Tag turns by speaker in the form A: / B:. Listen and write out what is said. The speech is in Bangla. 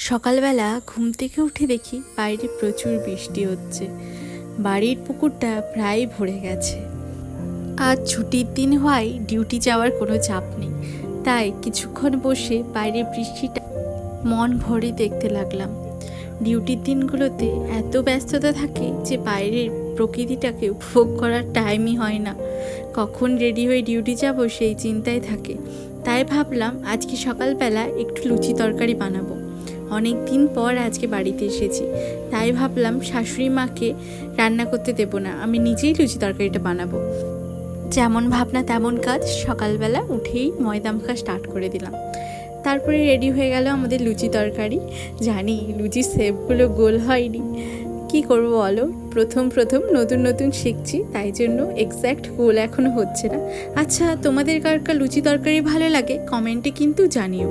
A: সকালবেলা ঘুম থেকে উঠে দেখি বাইরে প্রচুর বৃষ্টি হচ্ছে। বাড়ির পুকুরটা প্রায় ভরে গেছে। আজ ছুটির দিন হওয়ায় ডিউটি যাওয়ার কোনো চাপ নেই, তাই কিছুক্ষণ বসে বাইরের বৃষ্টিটা মন ভরে দেখতে লাগলাম। ডিউটির দিনগুলোতে এত ব্যস্ততা থাকে যে বাইরের প্রকৃতিটাকে উপভোগ করার টাইমই হয় না। কখন রেডি হয়ে ডিউটি যাব সেই চিন্তায় থাকে। তাই ভাবলাম আজকে সকালবেলা একটু লুচি তরকারি বানাবো। অনেক দিন পর আজকে বাড়িতে এসেছি, তাই ভাবলাম শাশুড়ি মাকে রান্না করতে দেবো না, আমি নিজেই লুচি তরকারিটা বানাবো। যেমন ভাবনা তেমন কাজ, সকালবেলা উঠেই ময়দা মাখা স্টার্ট করে দিলাম। তারপরে রেডি হয়ে গেল আমাদের লুচি তরকারি। জানি লুচির শেপগুলো গোল হয়নি, কি করব বলো, প্রথম নতুন নতুন শিখছি, তাই জন্য এক্স্যাক্ট গোল এখনও হচ্ছে না। আচ্ছা, তোমাদের কার কার লুচি তরকারি ভালো লাগে কমেন্টে কিন্তু জানিও।